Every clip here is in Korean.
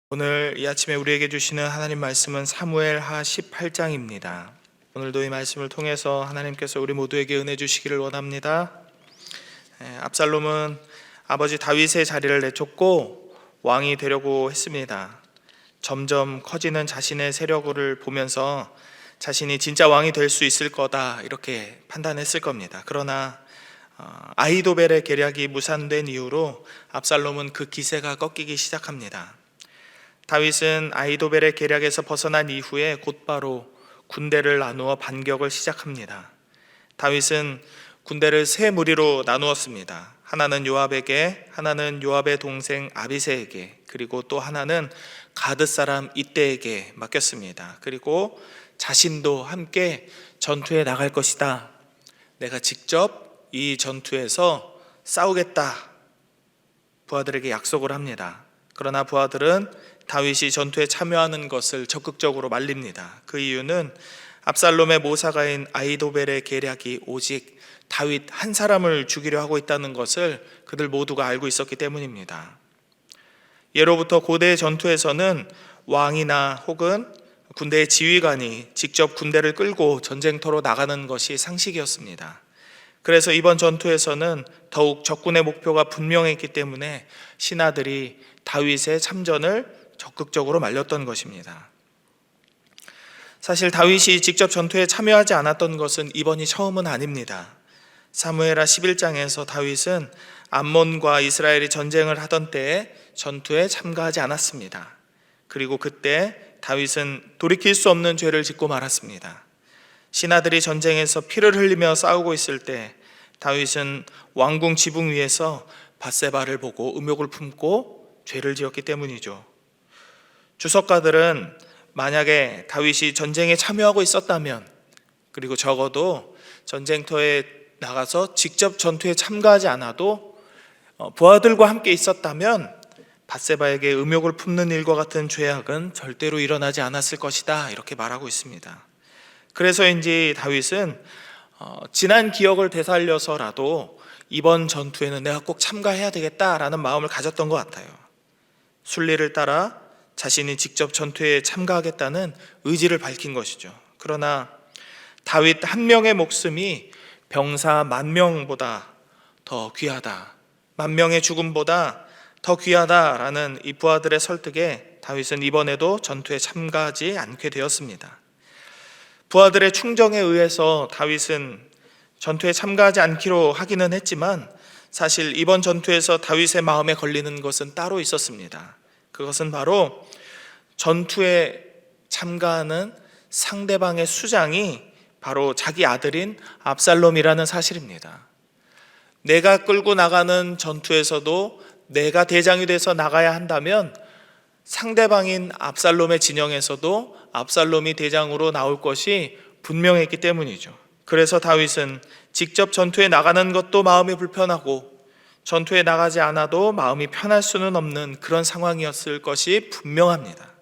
오늘 이 아침에 우리에게 주시는 하나님 말씀은 사무엘하 18장입니다. 오늘도 이 말씀을 통해서 하나님께서 우리 모두에게 은혜 주시기를 원합니다. 압살롬은 아버지 다윗의 자리를 내쫓고 왕이 되려고 했습니다. 점점 커지는 자신의 세력을 보면서 자신이 진짜 왕이 될 수 있을 거다 이렇게 판단했을 겁니다. 그러나 아히도벨의 계략이 무산된 이후로 압살롬은 그 기세가 꺾이기 시작합니다. 다윗은 아히도벨의 계략에서 벗어난 이후에 곧바로 군대를 나누어 반격을 시작합니다. 다윗은 군대를 세 무리로 나누었습니다. 하나는 요압에게, 하나는 요압의 동생 아비새에게, 그리고 또 하나는 가드 사람 이때에게 맡겼습니다. 그리고 자신도 함께 전투에 나갈 것이다. 내가 직접 이 전투에서 싸우겠다. 부하들에게 약속을 합니다. 그러나 부하들은 다윗이 전투에 참여하는 것을 적극적으로 말립니다. 그 이유는 압살롬의 모사가인 아히도벨의 계략이 오직 다윗 한 사람을 죽이려 하고 있다는 것을 그들 모두가 알고 있었기 때문입니다. 예로부터 고대의 전투에서는 왕이나 혹은 군대의 지휘관이 직접 군대를 끌고 전쟁터로 나가는 것이 상식이었습니다. 그래서 이번 전투에서는 더욱 적군의 목표가 분명했기 때문에 신하들이 다윗의 참전을 적극적으로 말렸던 것입니다. 사실 다윗이 직접 전투에 참여하지 않았던 것은 이번이 처음은 아닙니다. 사무엘하 11장에서 다윗은 암몬과 이스라엘이 전쟁을 하던 때에 전투에 참가하지 않았습니다. 그리고 그때 다윗은 돌이킬 수 없는 죄를 짓고 말았습니다. 신하들이 전쟁에서 피를 흘리며 싸우고 있을 때 다윗은 왕궁 지붕 위에서 밧세바를 보고 음욕을 품고 죄를 지었기 때문이죠. 주석가들은 만약에 다윗이 전쟁에 참여하고 있었다면, 그리고 적어도 전쟁터에 나가서 직접 전투에 참가하지 않아도 부하들과 함께 있었다면 밧세바에게 음욕을 품는 일과 같은 죄악은 절대로 일어나지 않았을 것이다 이렇게 말하고 있습니다. 그래서인지 다윗은 지난 기억을 되살려서라도 이번 전투에는 내가 꼭 참가해야 되겠다라는 마음을 가졌던 것 같아요. 순리를 따라 자신이 직접 전투에 참가하겠다는 의지를 밝힌 것이죠. 그러나 다윗 한 명의 목숨이 병사 10,000명보다 더 귀하다, 10,000명의 죽음보다 더 귀하다라는 이 부하들의 설득에 다윗은 이번에도 전투에 참가하지 않게 되었습니다. 부하들의 충정에 의해서 다윗은 전투에 참가하지 않기로 하기는 했지만 사실 이번 전투에서 다윗의 마음에 걸리는 것은 따로 있었습니다. 그것은 바로 전투에 참가하는 상대방의 수장이 바로 자기 아들인 압살롬이라는 사실입니다. 내가 끌고 나가는 전투에서도 내가 대장이 돼서 나가야 한다면 상대방인 압살롬의 진영에서도 압살롬이 대장으로 나올 것이 분명했기 때문이죠. 그래서 다윗은 직접 전투에 나가는 것도 마음이 불편하고 전투에 나가지 않아도 마음이 편할 수는 없는 그런 상황이었을 것이 분명합니다.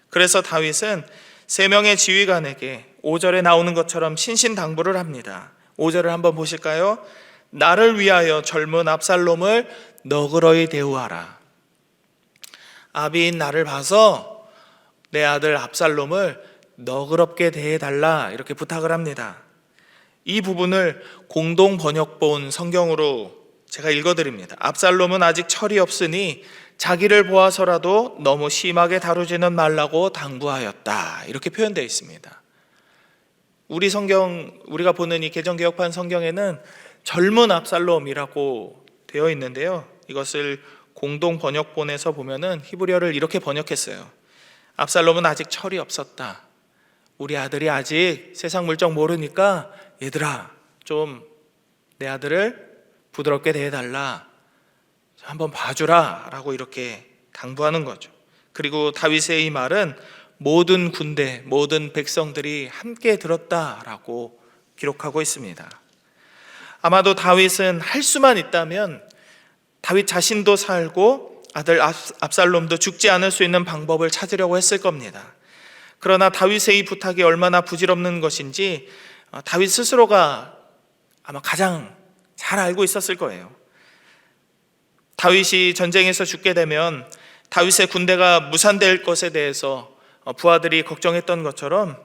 그래서 다윗은 3명의 지휘관에게 5절에 나오는 것처럼 신신당부를 합니다. 5절을 한번 보실까요? 나를 위하여 젊은 압살롬을 너그러이 대우하라. 아비인 나를 봐서 내 아들 압살롬을 너그럽게 대해달라 이렇게 부탁을 합니다. 이 부분을 공동 번역본 성경으로 제가 읽어드립니다. 압살롬은 아직 철이 없으니 자기를 보아서라도 너무 심하게 다루지는 말라고 당부하였다 이렇게 표현되어 있습니다. 우리 성경, 우리가 보는 이 개정개혁판 성경에는 젊은 압살롬이라고 되어 있는데요, 이것을 공동 번역본에서 보면은 히브리어를 이렇게 번역했어요. 압살롬은 아직 철이 없었다. 우리 아들이 아직 세상 물정 모르니까 얘들아 좀 내 아들을 부드럽게 대해달라, 한번 봐주라 라고 이렇게 당부하는 거죠. 그리고 다윗의 이 말은 모든 군대, 모든 백성들이 함께 들었다라고 기록하고 있습니다. 아마도 다윗은 할 수만 있다면 다윗 자신도 살고 아들 압살롬도 죽지 않을 수 있는 방법을 찾으려고 했을 겁니다. 그러나 다윗의 이 부탁이 얼마나 부질없는 것인지 다윗 스스로가 아마 가장 잘 알고 있었을 거예요. 다윗이 전쟁에서 죽게 되면 다윗의 군대가 무산될 것에 대해서 부하들이 걱정했던 것처럼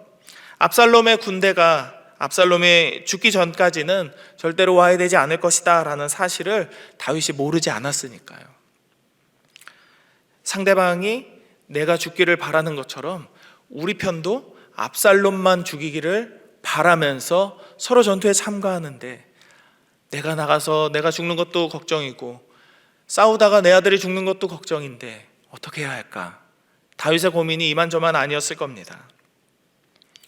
압살롬의 군대가 압살롬이 죽기 전까지는 절대로 와야 되지 않을 것이다 라는 사실을 다윗이 모르지 않았으니까요. 상대방이 내가 죽기를 바라는 것처럼 우리 편도 압살롬만 죽이기를 바라면서 서로 전투에 참가하는데, 내가 나가서 내가 죽는 것도 걱정이고 싸우다가 내 아들이 죽는 것도 걱정인데 어떻게 해야 할까? 다윗의 고민이 이만저만 아니었을 겁니다.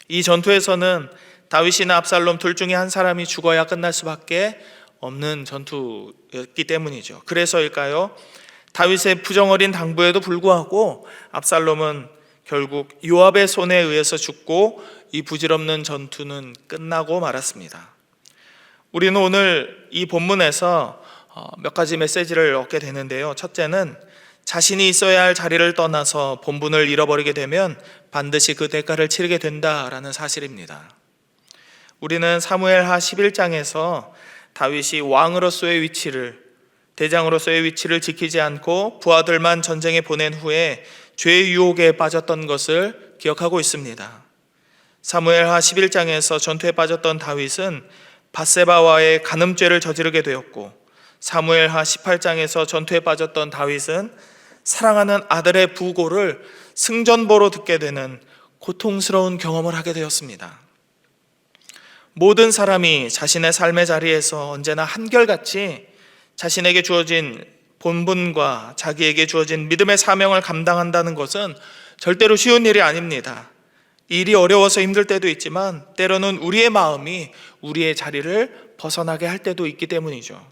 이 전투에서는 다윗이나 압살롬 둘 중에 한 사람이 죽어야 끝날 수밖에 없는 전투였기 때문이죠. 그래서일까요? 다윗의 부정어린 당부에도 불구하고 압살롬은 결국 요압의 손에 의해서 죽고 이 부질없는 전투는 끝나고 말았습니다. 우리는 오늘 이 본문에서 몇 가지 메시지를 얻게 되는데요. 첫째는 자신이 있어야 할 자리를 떠나서 본분을 잃어버리게 되면 반드시 그 대가를 치르게 된다라는 사실입니다. 우리는 사무엘하 11장에서 다윗이 왕으로서의 위치를, 대장으로서의 위치를 지키지 않고 부하들만 전쟁에 보낸 후에 죄의 유혹에 빠졌던 것을 기억하고 있습니다. 사무엘하 11장에서 전투에 빠졌던 다윗은 밧세바와의 간음죄를 저지르게 되었고, 사무엘하 18장에서 전투에 빠졌던 다윗은 사랑하는 아들의 부고를 승전보로 듣게 되는 고통스러운 경험을 하게 되었습니다. 모든 사람이 자신의 삶의 자리에서 언제나 한결같이 자신에게 주어진 본분과 자기에게 주어진 믿음의 사명을 감당한다는 것은 절대로 쉬운 일이 아닙니다. 일이 어려워서 힘들 때도 있지만 때로는 우리의 마음이 우리의 자리를 벗어나게 할 때도 있기 때문이죠.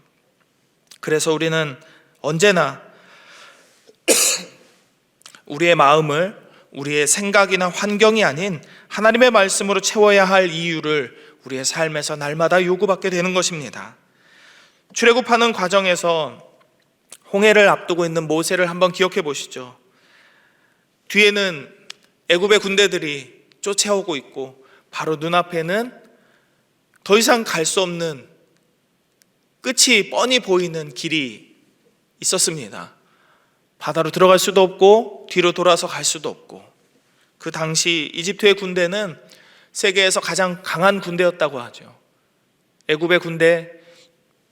그래서 우리는 언제나 우리의 마음을 우리의 생각이나 환경이 아닌 하나님의 말씀으로 채워야 할 이유를 우리의 삶에서 날마다 요구받게 되는 것입니다. 출애굽하는 과정에서 홍해를 앞두고 있는 모세를 한번 기억해 보시죠. 뒤에는 애굽의 군대들이 쫓아오고 있고 바로 눈앞에는 더 이상 갈 수 없는 끝이 뻔히 보이는 길이 있었습니다. 바다로 들어갈 수도 없고 뒤로 돌아서 갈 수도 없고, 그 당시 이집트의 군대는 세계에서 가장 강한 군대였다고 하죠. 애굽의 군대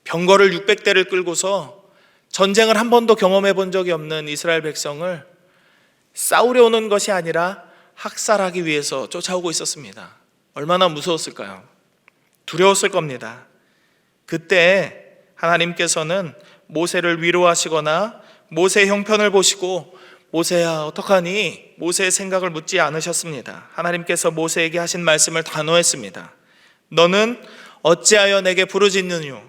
병거를 600대를 끌고서 전쟁을 한 번도 경험해 본 적이 없는 이스라엘 백성을 싸우려 오는 것이 아니라 학살하기 위해서 쫓아오고 있었습니다. 얼마나 무서웠을까요? 두려웠을 겁니다. 그때 하나님께서는 모세를 위로하시거나 모세의 형편을 보시고 모세야 어떡하니? 모세의 생각을 묻지 않으셨습니다. 하나님께서 모세에게 하신 말씀을 단호했습니다. 너는 어찌하여 내게 부르짖느뇨?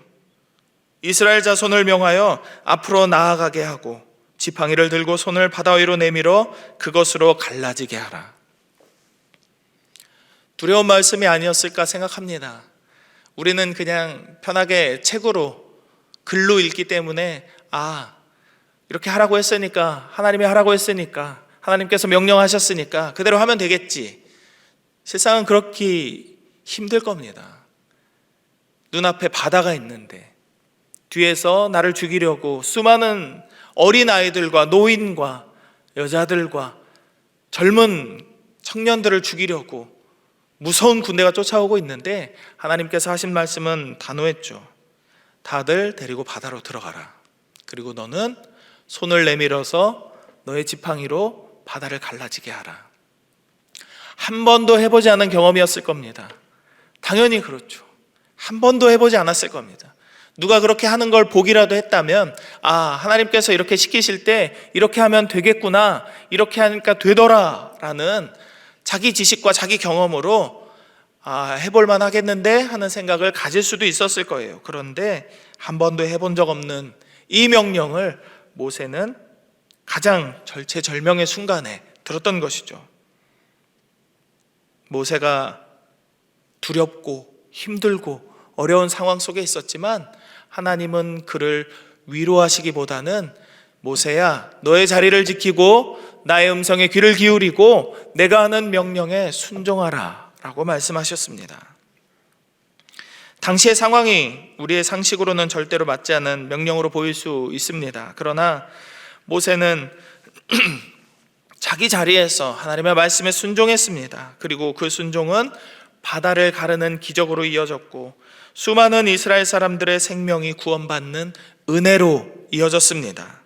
이스라엘 자손을 명하여 앞으로 나아가게 하고 지팡이를 들고 손을 바다 위로 내밀어 그것으로 갈라지게 하라. 두려운 말씀이 아니었을까 생각합니다. 우리는 그냥 편하게 책으로 글로 읽기 때문에 이렇게 하라고 했으니까, 하나님이 하라고 했으니까, 하나님께서 명령하셨으니까 그대로 하면 되겠지. 세상은 그렇게 힘들 겁니다. 눈앞에 바다가 있는데 뒤에서 나를 죽이려고 수많은 어린아이들과 노인과 여자들과 젊은 청년들을 죽이려고 무서운 군대가 쫓아오고 있는데 하나님께서 하신 말씀은 단호했죠. 다들 데리고 바다로 들어가라. 그리고 너는 손을 내밀어서 너의 지팡이로 바다를 갈라지게 하라. 한 번도 해보지 않은 경험이었을 겁니다. 당연히 그렇죠. 한 번도 해보지 않았을 겁니다. 누가 그렇게 하는 걸 보기라도 했다면 하나님께서 이렇게 시키실 때 이렇게 하면 되겠구나, 이렇게 하니까 되더라 라는 자기 지식과 자기 경험으로 해볼만 하겠는데 하는 생각을 가질 수도 있었을 거예요. 그런데 한 번도 해본 적 없는 이 명령을 모세는 가장 절체절명의 순간에 들었던 것이죠. 모세가 두렵고 힘들고 어려운 상황 속에 있었지만 하나님은 그를 위로하시기보다는 모세야, 너의 자리를 지키고 나의 음성에 귀를 기울이고 내가 하는 명령에 순종하라 라고 말씀하셨습니다. 당시의 상황이 우리의 상식으로는 절대로 맞지 않은 명령으로 보일 수 있습니다. 그러나 모세는 자기 자리에서 하나님의 말씀에 순종했습니다. 그리고 그 순종은 바다를 가르는 기적으로 이어졌고 수많은 이스라엘 사람들의 생명이 구원받는 은혜로 이어졌습니다.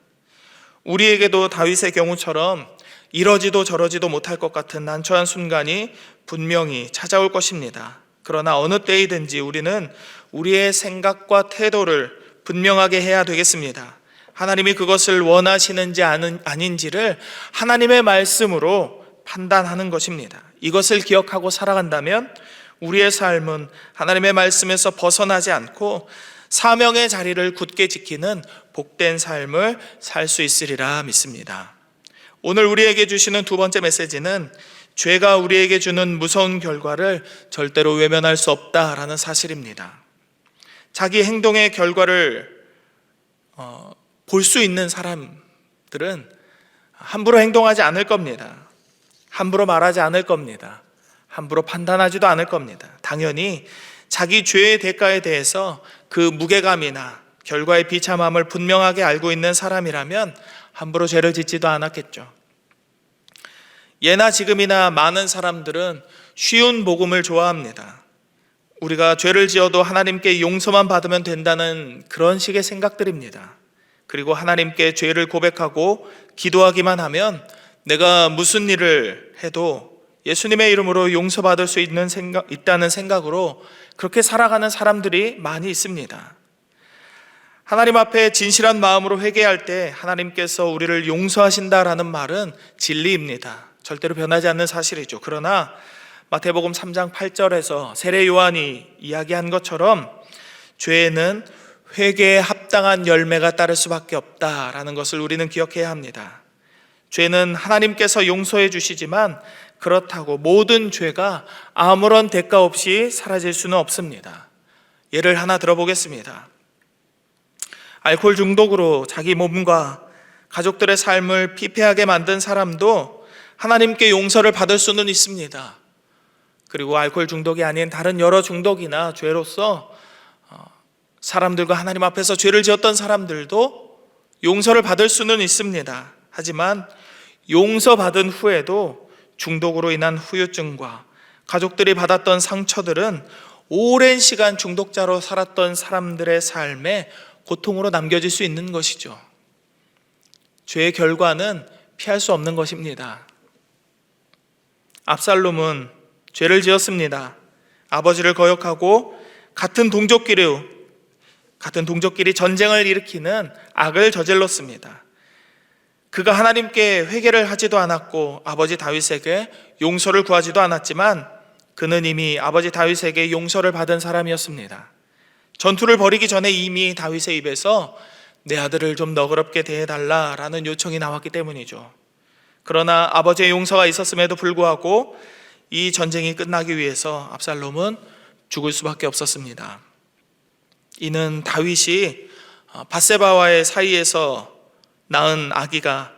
우리에게도 다윗의 경우처럼 이러지도 저러지도 못할 것 같은 난처한 순간이 분명히 찾아올 것입니다. 그러나 어느 때이든지 우리는 우리의 생각과 태도를 분명하게 해야 되겠습니다. 하나님이 그것을 원하시는지 아닌지를 하나님의 말씀으로 판단하는 것입니다. 이것을 기억하고 살아간다면 우리의 삶은 하나님의 말씀에서 벗어나지 않고 사명의 자리를 굳게 지키는 복된 삶을 살 수 있으리라 믿습니다. 오늘 우리에게 주시는 두 번째 메시지는 죄가 우리에게 주는 무서운 결과를 절대로 외면할 수 없다라는 사실입니다. 자기 행동의 결과를 볼 수 있는 사람들은 함부로 행동하지 않을 겁니다. 함부로 말하지 않을 겁니다. 함부로 판단하지도 않을 겁니다. 당연히 자기 죄의 대가에 대해서 그 무게감이나 결과의 비참함을 분명하게 알고 있는 사람이라면 함부로 죄를 짓지도 않았겠죠. 예나 지금이나 많은 사람들은 쉬운 복음을 좋아합니다. 우리가 죄를 지어도 하나님께 용서만 받으면 된다는 그런 식의 생각들입니다. 그리고 하나님께 죄를 고백하고 기도하기만 하면 내가 무슨 일을 해도 예수님의 이름으로 용서받을 수 있다는 생각으로 그렇게 살아가는 사람들이 많이 있습니다. 하나님 앞에 진실한 마음으로 회개할 때 하나님께서 우리를 용서하신다라는 말은 진리입니다. 절대로 변하지 않는 사실이죠. 그러나 마태복음 3장 8절에서 세례 요한이 이야기한 것처럼 죄에는 회개에 합당한 열매가 따를 수밖에 없다라는 것을 우리는 기억해야 합니다. 죄는 하나님께서 용서해 주시지만 그렇다고 모든 죄가 아무런 대가 없이 사라질 수는 없습니다. 예를 하나 들어보겠습니다. 알코올 중독으로 자기 몸과 가족들의 삶을 피폐하게 만든 사람도 하나님께 용서를 받을 수는 있습니다. 그리고 알코올 중독이 아닌 다른 여러 중독이나 죄로서 사람들과 하나님 앞에서 죄를 지었던 사람들도 용서를 받을 수는 있습니다. 하지만 용서받은 후에도 중독으로 인한 후유증과 가족들이 받았던 상처들은 오랜 시간 중독자로 살았던 사람들의 삶에 고통으로 남겨질 수 있는 것이죠. 죄의 결과는 피할 수 없는 것입니다. 압살롬은 죄를 지었습니다. 아버지를 거역하고 같은 동족끼리 전쟁을 일으키는 악을 저질렀습니다. 그가 하나님께 회개를 하지도 않았고 아버지 다윗에게 용서를 구하지도 않았지만 그는 이미 아버지 다윗에게 용서를 받은 사람이었습니다. 전투를 벌이기 전에 이미 다윗의 입에서 내 아들을 좀 너그럽게 대해달라라는 요청이 나왔기 때문이죠. 그러나 아버지의 용서가 있었음에도 불구하고 이 전쟁이 끝나기 위해서 압살롬은 죽을 수밖에 없었습니다. 이는 다윗이 밧세바와의 사이에서 낳은 아기가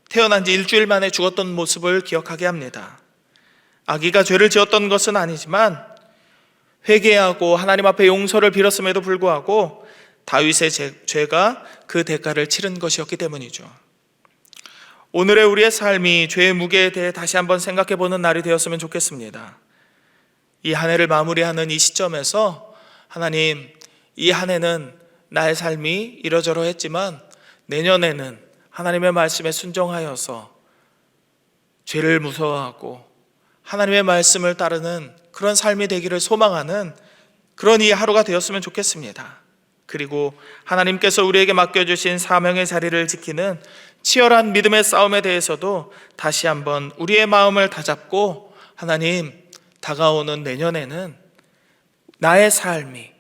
태어난 지 일주일 만에 죽었던 모습을 기억하게 합니다. 아기가 죄를 지었던 것은 아니지만 회개하고 하나님 앞에 용서를 빌었음에도 불구하고 다윗의 죄가 그 대가를 치른 것이었기 때문이죠. 오늘의 우리의 삶이 죄의 무게에 대해 다시 한번 생각해 보는 날이 되었으면 좋겠습니다. 이 한 해를 마무리하는 이 시점에서 하나님, 이 한 해는 나의 삶이 이러저러했지만 내년에는 하나님의 말씀에 순종하여서 죄를 무서워하고 하나님의 말씀을 따르는 그런 삶이 되기를 소망하는 그런 이 하루가 되었으면 좋겠습니다. 그리고 하나님께서 우리에게 맡겨주신 사명의 자리를 지키는 치열한 믿음의 싸움에 대해서도 다시 한번 우리의 마음을 다잡고 하나님, 다가오는 내년에는 나의 삶이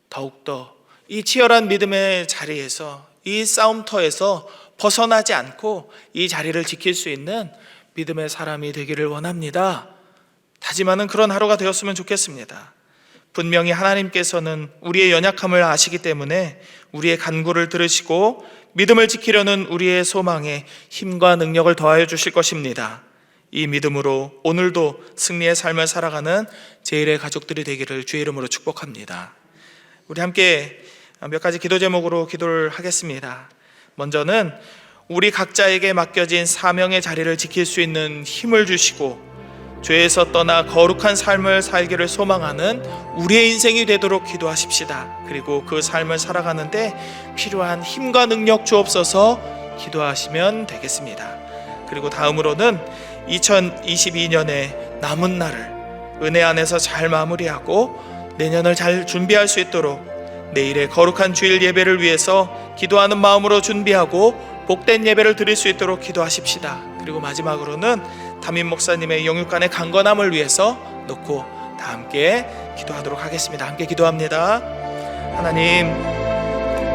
더욱더 이 치열한 믿음의 자리에서, 이 싸움터에서 벗어나지 않고 이 자리를 지킬 수 있는 믿음의 사람이 되기를 원합니다. 다짐하는 그런 하루가 되었으면 좋겠습니다. 분명히 하나님께서는 우리의 연약함을 아시기 때문에 우리의 간구를 들으시고 믿음을 지키려는 우리의 소망에 힘과 능력을 더하여 주실 것입니다. 이 믿음으로 오늘도 승리의 삶을 살아가는 제일의 가족들이 되기를 주의 이름으로 축복합니다. 우리 함께 몇 가지 기도 제목으로 기도를 하겠습니다. 먼저는 우리 각자에게 맡겨진 사명의 자리를 지킬 수 있는 힘을 주시고 죄에서 떠나 거룩한 삶을 살기를 소망하는 우리의 인생이 되도록 기도하십시다. 그리고 그 삶을 살아가는데 필요한 힘과 능력 주옵소서 기도하시면 되겠습니다. 그리고 다음으로는 2022년의 남은 날을 은혜 안에서 잘 마무리하고 내년을 잘 준비할 수 있도록 내일의 거룩한 주일 예배를 위해서 기도하는 마음으로 준비하고 복된 예배를 드릴 수 있도록 기도하십시다. 그리고 마지막으로는 담임 목사님의 영육간의 강건함을 위해서 놓고 다 함께 기도하도록 하겠습니다. 함께 기도합니다. 하나님,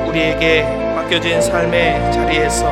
우리에게 맡겨진 삶의 자리에서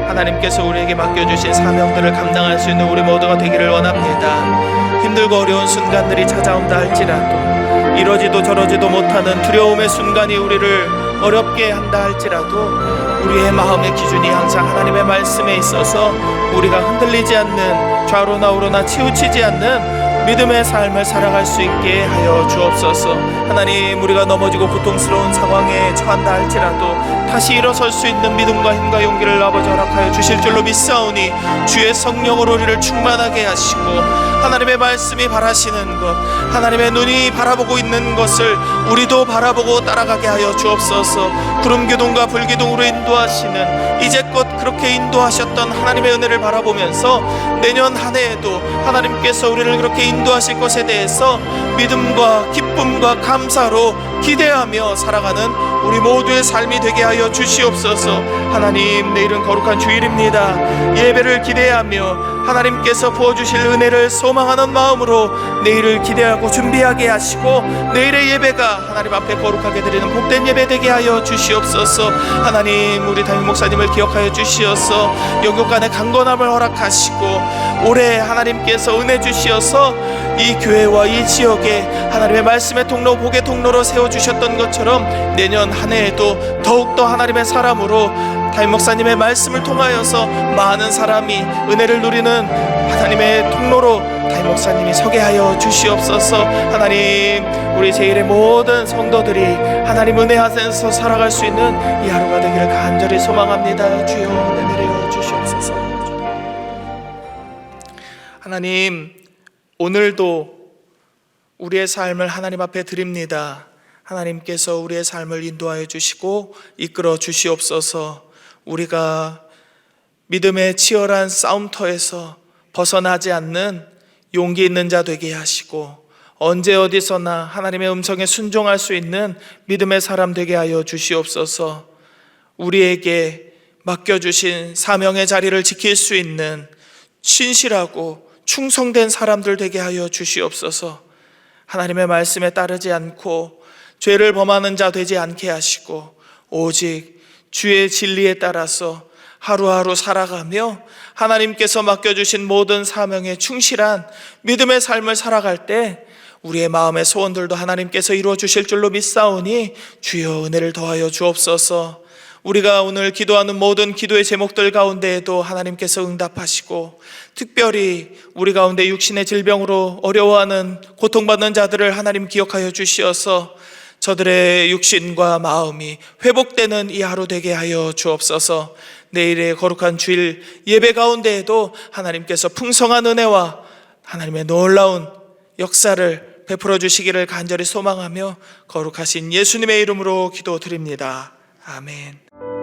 하나님께서 우리에게 맡겨주신 사명들을 감당할 수 있는 우리 모두가 되기를 원합니다. 힘들고 어려운 순간들이 찾아온다 할지라도, 이러지도 저러지도 못하는 두려움의 순간이 우리를 어렵게 한다 할지라도 우리의 마음의 기준이 항상 하나님의 말씀에 있어서 우리가 흔들리지 않는, 좌로나 우로나 치우치지 않는 믿음의 삶을 살아갈 수 있게 하여 주옵소서. 하나님, 우리가 넘어지고 고통스러운 상황에 처한다 할지라도 다시 일어설 수 있는 믿음과 힘과 용기를 아버지 허락하여 주실 줄로 믿사오니 주의 성령으로 우리를 충만하게 하시고 하나님의 말씀이 바라시는 것, 하나님의 눈이 바라보고 있는 것을 우리도 바라보고 따라가게 하여 주옵소서. 구름기둥과 불기둥으로 인도하시는 이제껏 그렇게 인도하셨던 하나님의 은혜를 바라보면서 내년 한 해에도 하나님께서 우리를 그렇게 인도하실 것에 대해서 믿음과 기쁨과 감사로 기대하며 살아가는 우리 모두의 삶이 되게 하여 주시옵소서. 하나님, 내일은 거룩한 주일입니다. 예배를 기대하며 하나님께서 부어주실 은혜를 소망하는 마음으로 내일을 기대하고 준비하게 하시고 내일의 예배가 하나님 앞에 거룩하게 드리는 복된 예배 되게 하여 주시옵소서. 하나님, 우리 담임 목사님을 기억하여 주시어서 영육간의 강건함을 허락하시고 올해 하나님께서 은혜 주시어서 이 교회와 이 지역에 하나님의 말씀의 통로, 복의 통로로 세워주셨던 것처럼 내년 한 해에도 더욱더 하나님의 사람으로 담임 목사님의 말씀을 통하여서 많은 사람이 은혜를 누리는 하나님의 통로로 담임 목사님이 서게 하여 주시옵소서. 하나님, 우리 제1의 모든 성도들이 하나님 은혜 안에서 살아갈 수 있는 이 하루가 되기를 간절히 소망합니다. 주여, 은혜 내려 주시옵소서. 하나님, 오늘도 우리의 삶을 하나님 앞에 드립니다. 하나님께서 우리의 삶을 인도하여 주시고 이끌어 주시옵소서. 우리가 믿음의 치열한 싸움터에서 벗어나지 않는 용기 있는 자 되게 하시고 언제 어디서나 하나님의 음성에 순종할 수 있는 믿음의 사람 되게 하여 주시옵소서. 우리에게 맡겨주신 사명의 자리를 지킬 수 있는 신실하고 충성된 사람들 되게 하여 주시옵소서. 하나님의 말씀에 따르지 않고 죄를 범하는 자 되지 않게 하시고 오직 주의 진리에 따라서 하루하루 살아가며 하나님께서 맡겨주신 모든 사명에 충실한 믿음의 삶을 살아갈 때 우리의 마음의 소원들도 하나님께서 이루어 주실 줄로 믿사오니 주여 은혜를 더하여 주옵소서. 우리가 오늘 기도하는 모든 기도의 제목들 가운데에도 하나님께서 응답하시고 특별히 우리 가운데 육신의 질병으로 어려워하는 고통받는 자들을 하나님 기억하여 주시어서 저들의 육신과 마음이 회복되는 이 하루 되게 하여 주옵소서. 내일의 거룩한 주일 예배 가운데에도 하나님께서 풍성한 은혜와 하나님의 놀라운 역사를 베풀어 주시기를 간절히 소망하며 거룩하신 예수님의 이름으로 기도드립니다. 아멘.